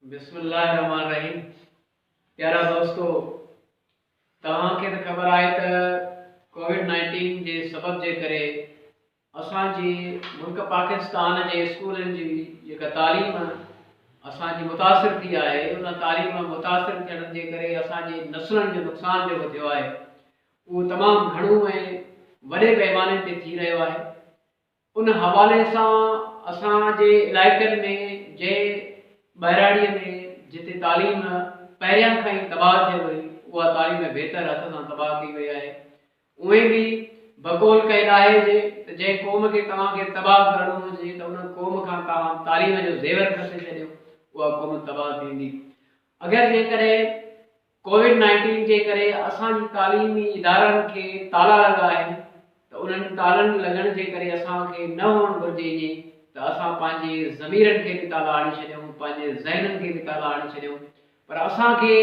बिस्मिल्लाहिर्रहमानिर्रहीम। प्यारा दोस्तों, तव्हांखे त ख़बर आहे त कोविड-19 जे सबब जे करे असांजी मुल्क पाकिस्तान जे स्कूलनि जी जेका तालीम असांजी मुतासिर थी आहे, उन तालीम मुतासिर थियण जे करे असांजी नसलुनि जो नुक़सानु जेको थियो आहे उहो तमामु घणो ऐं वॾे पैमाने ते थी रहियो आहे। उन हवाले सां असांजे इलाइक़नि में जंहिं बहिराड़ीअ में जिते तालीम पहिरियां खां ई तबाह थियल हुई, उहा तालीम बहितर हथ सां तबाह कई वई आहे। उहे बि बक़ौल कयल आहे त जंहिं क़ौम खे तव्हांखे तबाह करणो हुजे त उन क़ौम खां तव्हां तालीम जो ज़ेवर खसे छॾियो, उहा क़ौम तबाह थींदी। अगरि जेकॾहिं कोविड-19 जे करे असांजी तालीमी इदारनि खे ताला लॻा आहिनि त उन्हनि तालनि लॻण जे करे असांखे न हुअणु घुरिजे ईअं त असां पंहिंजे ज़मीरनि खे बि ताला आणे छॾियूं, पंहिंजे ज़हननि खे बि ताला आणे छॾियूं। पर असांखे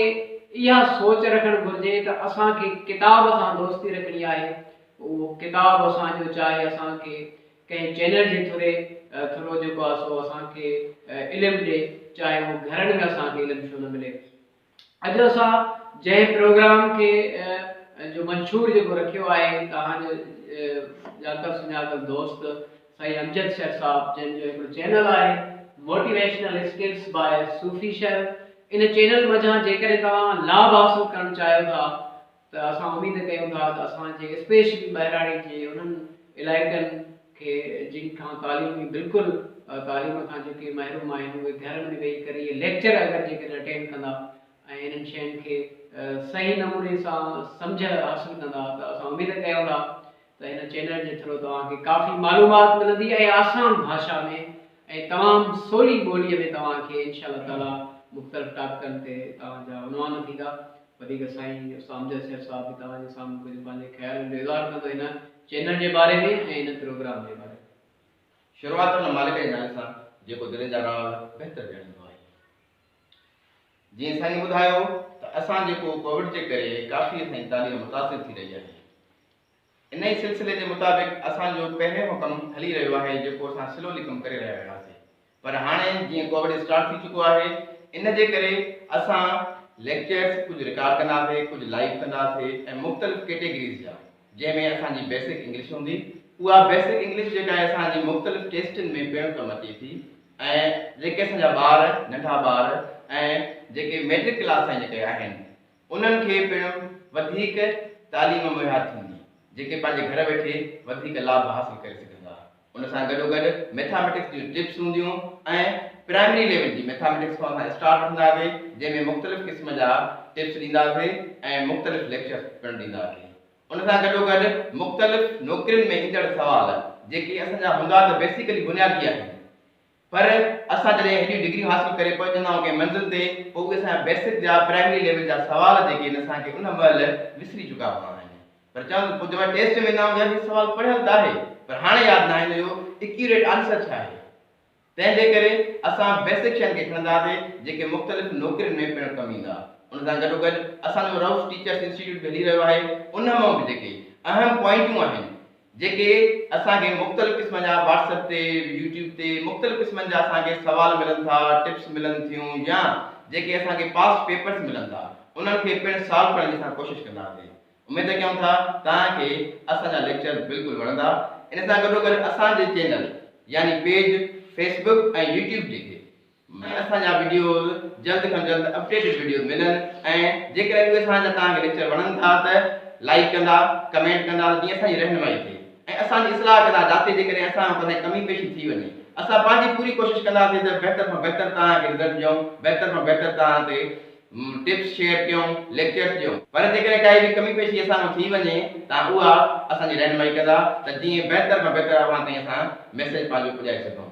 इहा सोच रखणु घुरिजे त असांखे किताब सां दोस्ती रखणी आहे। उहो किताब असांजो चाहे असांखे कंहिं चैनल जे थ्रू जेको आहे सो असांखे इल्मु ॾिए, चाहे उहो घरनि में असांखे इल्मु छो न मिले। अॼु असां जंहिं प्रोग्राम खे जो मंशूर जेको रखियो आहे तव्हांजो ॼातल सुञातल दोस्त साईं अमजद सर साहब, जंहिंजो हिकिड़ो चैनल आहे motivational skills by Sufi Shar. इन चैनल मथां जेकॾहिं तव्हां लाभ हासिल करणु चाहियो था त असां उमेद कयूं था त असांजे स्पेशली बहिराणे जे उन्हनि इलाइक़नि खे जिन खां तालीमी बिल्कुलु तालीम खां जेके महरूम आहिनि, उहे घर में वेही करे इहे लेक्चर अगरि जेकॾहिं अटेंड कंदा ऐं इन्हनि शयुनि खे सही नमूने सां सम्झ हासिल कंदा त असां उमेद कयूं था त हिन चैनल जे थ्रू तव्हांखे काफ़ी मालूमात मिलंदी ऐं आसान भाषा में ऐं तमामु सवली ॿोलीअ में तव्हांखे इंशाअल्लाह ताला मुख़्तलिफ़ टॉपिकनि ते तव्हांजा उनवान थींदा। वधीक साईं अमजद सर साहब बि तव्हांजे साम्हूं कुझु पंहिंजे ख़्यालनि जो इज़हार कंदो हिन चैनल जे बारे में ऐं हिन प्रोग्राम जे बारे में। शुरूआत में मालिक जे नाले सां जेको दिलि जा राह बहितर ॼाणींदो आहे। जीअं साईं ॿुधायो त असां जेको कोविड जे करे काफ़ी असांजी तालीम मुतासिर थी रही आहे, इन ई सिलसिले जे मुताबिक़ असांजो पहिरियों कमु हली रहियो आहे जेको असां स्लोली कमु करे रहिया हुआसीं। पर हाणे जीअं कोविड स्टार्ट थी चुको आहे, इन जे करे असां लेक्चर्स कुझु रिकॉर्ड कंदासीं, कुझु लाइव कंदासीं ऐं मुख़्तलिफ़ कैटेगरीज़ जा, जंहिंमें असांजी बेसिक इंग्लिश हूंदी। उहा बेसिक इंग्लिश जेका आहे असांजी मुख़्तलिफ़ टेस्टनि में पिणु कमु अचे थी ऐं जेके असांजा ॿार, नंढा ॿार ऐं जेके मैट्रिक क्लास ताईं जेके आहिनि, उन्हनि खे पिणु वधीक तालीम मुहैया थींदी, जेके पंहिंजे घर वेठे वधीक लाभ हासिल करे सघंदा। उन सां गॾोगॾु मैथमेटिक्स जूं टिप्स हूंदियूं ऐं प्राइमरी लेवल जी मैथमेटिक्स खां असां स्टार्ट कंदासीं, जंहिंमें मुख़्तलिफ़ क़िस्म जा टिप्स ॾींदासीं ऐं मुख़्तलिफ़ लेक्चर्स पिणु ॾींदासीं। उन सां गॾोगॾु मुख़्तलिफ़ नौकरियुनि में ईंदड़ सवाल जेके असांजा हूंदा त बेसिकली बुनियादी आहिनि, पर असां जॾहिं हेॾी डिग्रियूं हासिल करे पहुचंदा आहियूं कंहिं मंज़िल ते, पोइ उहे असांजा बेसिक जा प्राइमरी लेवल जा सवाल जेके आहिनि असांखे उन महिल विसरी चुका हूंदा आहिनि। पर चवंदा पोइ जॾहिं टेस्ट में वेंदा आहियूं या इहो सवाल पढ़ियल त आहे पर हाणे यादि न आहे इहो एक्यूरेट आंसर छा आहे। तंहिंजे करे असां बेसिक शयुनि खे खणंदासीं जेके मुख़्तलिफ़ नौकरियुनि में पिणु कमु ईंदा। उन सां गॾोगॾु असांजो राउस टीचर्स इंस्टीट्यूट बि हली रहियो आहे। उन मां बि जेके अहम पॉइंटूं आहिनि जेके असांखे मुख़्तलिफ़ क़िस्म जा व्हाट्सएप ते, यूट्यूब ते मुख़्तलिफ़ क़िस्मनि जा असांखे सवाल मिलनि था, टिप्स मिलनि थियूं या जेके असांखे पास्ट पेपर्स मिलनि था, उन्हनि खे पिणु सॉल्व करण जी असां कोशिशि कंदासीं। उमेद कयूं था तव्हांखे असांजा लेक्चर बिल्कुलु वणंदा। इन सां गॾोगॾु असांजे चैनल यानी पेज फेसबुक ऐं यूट्यूब जेके असांजा वीडियोज़ जल्द खां जल्द अपडेटेड वीडियोज़ मिलनि ऐं जेकॾहिं उहे असांजा तव्हांखे लेक्चर वणनि था त लाइक कंदा, कमेंट कंदा, जीअं असांजी रहनुमाई थिए ऐं असांजी इस्लाह कंदा जाते जेकॾहिं असां कॾहिं कमी पेशी थी वञे। असां पंहिंजी पूरी कोशिशि कंदासीं त बहितर खां बहितर तव्हांखे रिज़ल्ट ॾियूं, बहितर खां बहितर तव्हां ते टिप्स शेयर कयूं, लेक्चर्स ॾियूं। पर जेकॾहिं काई बि कमी पेशी असां थी वञे तव्हां उहा असांजी रहनुमाई कंदा त जीअं बहितर खां बहितर अव्हां ताईं असां मैसेज पंहिंजो पुॼाए सघूं।